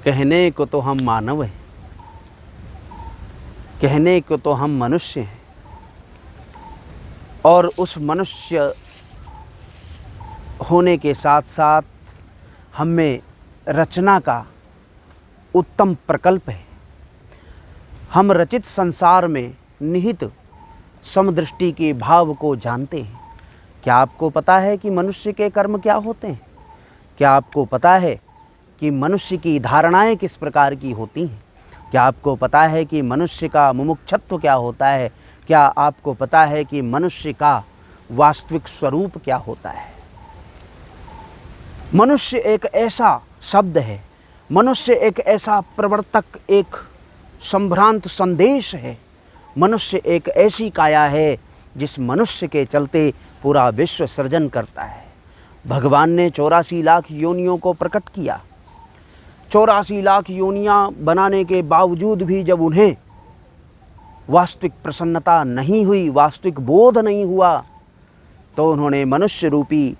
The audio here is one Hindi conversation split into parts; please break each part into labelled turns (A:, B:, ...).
A: कहने को तो हम मानव हैं, कहने को तो हम मनुष्य हैं, और उस मनुष्य होने के साथ साथ हम में रचना का उत्तम प्रकल्प है। हम रचित संसार में निहित समदृष्टि के भाव को जानते हैं। क्या आपको पता है कि मनुष्य के कर्म क्या होते हैं? क्या आपको पता है कि मनुष्य की धारणाएं किस प्रकार की होती हैं? क्या आपको पता है कि मनुष्य का मुमुक्षुत्व क्या होता है? क्या आपको पता है कि मनुष्य का वास्तविक स्वरूप क्या होता है? मनुष्य एक ऐसा शब्द है, मनुष्य एक ऐसा प्रवर्तक, एक संभ्रांत संदेश है। मनुष्य एक ऐसी काया है जिस मनुष्य के चलते पूरा विश्व सृजन करता है। भगवान ने 84 लाख योनियों को प्रकट किया। 84 लाख योनियां बनाने के बावजूद भी जब उन्हें वास्तविक प्रसन्नता नहीं हुई, वास्तविक बोध नहीं हुआ, तो उन्होंने मनुष्य रूपी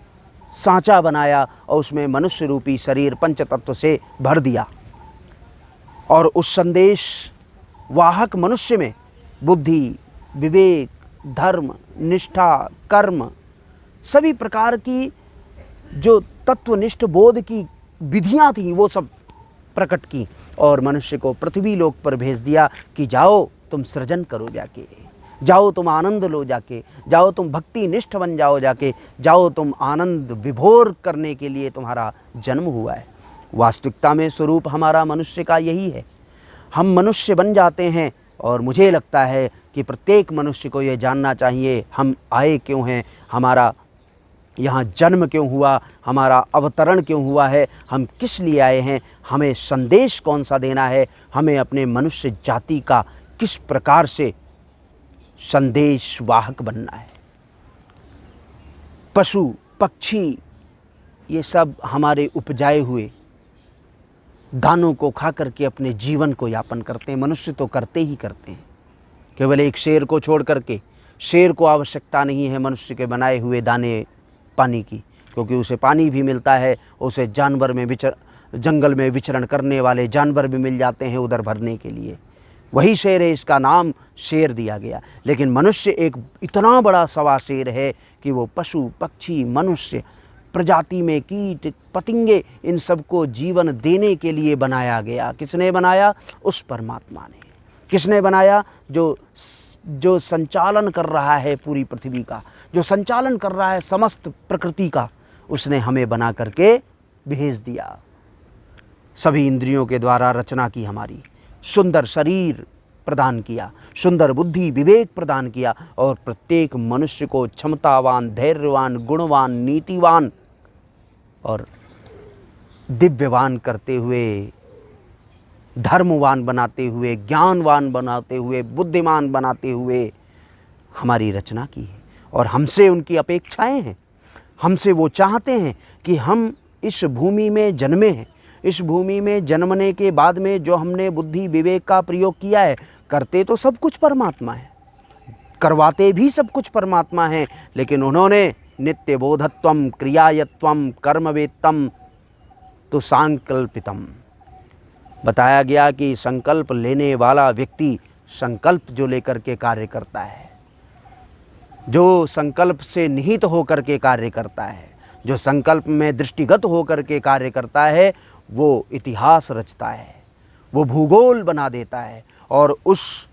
A: सांचा बनाया और उसमें मनुष्य रूपी शरीर पंचतत्व से भर दिया। और उस संदेश वाहक मनुष्य में बुद्धि, विवेक, धर्म, निष्ठा, कर्म, सभी प्रकार की जो तत्वनिष्ठ बोध की विधियां थीं वो सब प्रकट की और मनुष्य को पृथ्वी लोक पर भेज दिया कि जाओ तुम सृजन करो जाके, जाओ तुम आनंद लो जाके, जाओ तुम भक्ति निष्ठ बन जाओ जाके, जाओ तुम आनंद विभोर करने के लिए तुम्हारा जन्म हुआ है। वास्तविकता में स्वरूप हमारा मनुष्य का यही है। हम मनुष्य बन जाते हैं और मुझे लगता है कि प्रत्येक मनुष्य को ये जानना चाहिए हम आए क्यों हैं, हमारा यहाँ जन्म क्यों हुआ, हमारा अवतरण क्यों हुआ है, हम किस लिए आए हैं, हमें संदेश कौन सा देना है, हमें अपने मनुष्य जाति का किस प्रकार से संदेश वाहक बनना है। पशु पक्षी ये सब हमारे उपजाए हुए दानों को खा करके अपने जीवन को यापन करते हैं। मनुष्य तो करते ही करते हैं। केवल एक शेर को छोड़ करके, शेर को आवश्यकता नहीं है मनुष्य के बनाए हुए दाने पानी की, क्योंकि उसे पानी भी मिलता है, उसे जानवर में जंगल में विचरण करने वाले जानवर भी मिल जाते हैं उधर भरने के लिए। वही शेर है, इसका नाम शेर दिया गया। लेकिन मनुष्य एक इतना बड़ा सवा शेर है कि वो पशु पक्षी मनुष्य प्रजाति में कीट पतंगे इन सबको जीवन देने के लिए बनाया गया। किसने बनाया? उस परमात्मा ने। किसने बनाया? जो संचालन कर रहा है पूरी पृथ्वी का, जो संचालन कर रहा है समस्त प्रकृति का, उसने हमें बना करके भेज दिया। सभी इंद्रियों के द्वारा रचना की, हमारी सुंदर शरीर प्रदान किया, सुंदर बुद्धि विवेक प्रदान किया और प्रत्येक मनुष्य को क्षमतावान, धैर्यवान, गुणवान, नीतिवान और दिव्यवान करते हुए, धर्मवान बनाते हुए, ज्ञानवान बनाते हुए, बुद्धिमान बनाते हुए हमारी रचना की है। और हमसे उनकी अपेक्षाएं हैं। हमसे वो चाहते हैं कि हम इस भूमि में जन्मे हैं। इस भूमि में जन्मने के बाद में जो हमने बुद्धि विवेक का प्रयोग किया है, करते तो सब कुछ परमात्मा है, करवाते भी सब कुछ परमात्मा है, लेकिन उन्होंने नित्य बोधत्वम क्रियायत्वम कर्मवेत्तम तो संकल्पितम बताया गया कि संकल्प लेने वाला व्यक्ति संकल्प जो लेकर के कार्य करता है, जो संकल्प से निहित होकर के कार्य करता है, जो संकल्प में दृष्टिगत होकर के कार्य करता है, वो इतिहास रचता है, वो भूगोल बना देता है और उस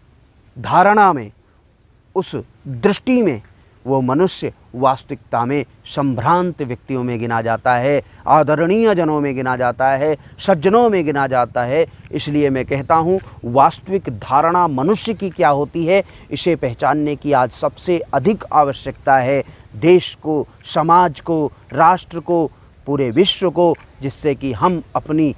A: धारणा में, उस दृष्टि में वो मनुष्य वास्तविकता में संभ्रांत व्यक्तियों में गिना जाता है, आदरणीय जनों में गिना जाता है, सज्जनों में गिना जाता है। इसलिए मैं कहता हूँ वास्तविक धारणा मनुष्य की क्या होती है, इसे पहचानने की आज सबसे अधिक आवश्यकता है देश को, समाज को, राष्ट्र को, पूरे विश्व को, जिससे कि हम अपनी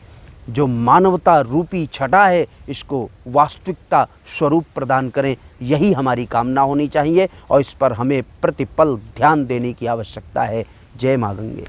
A: जो मानवता रूपी छटा है इसको वास्तविकता स्वरूप प्रदान करें। यही हमारी कामना होनी चाहिए और इस पर हमें प्रतिपल ध्यान देने की आवश्यकता है। जय मां गंगे।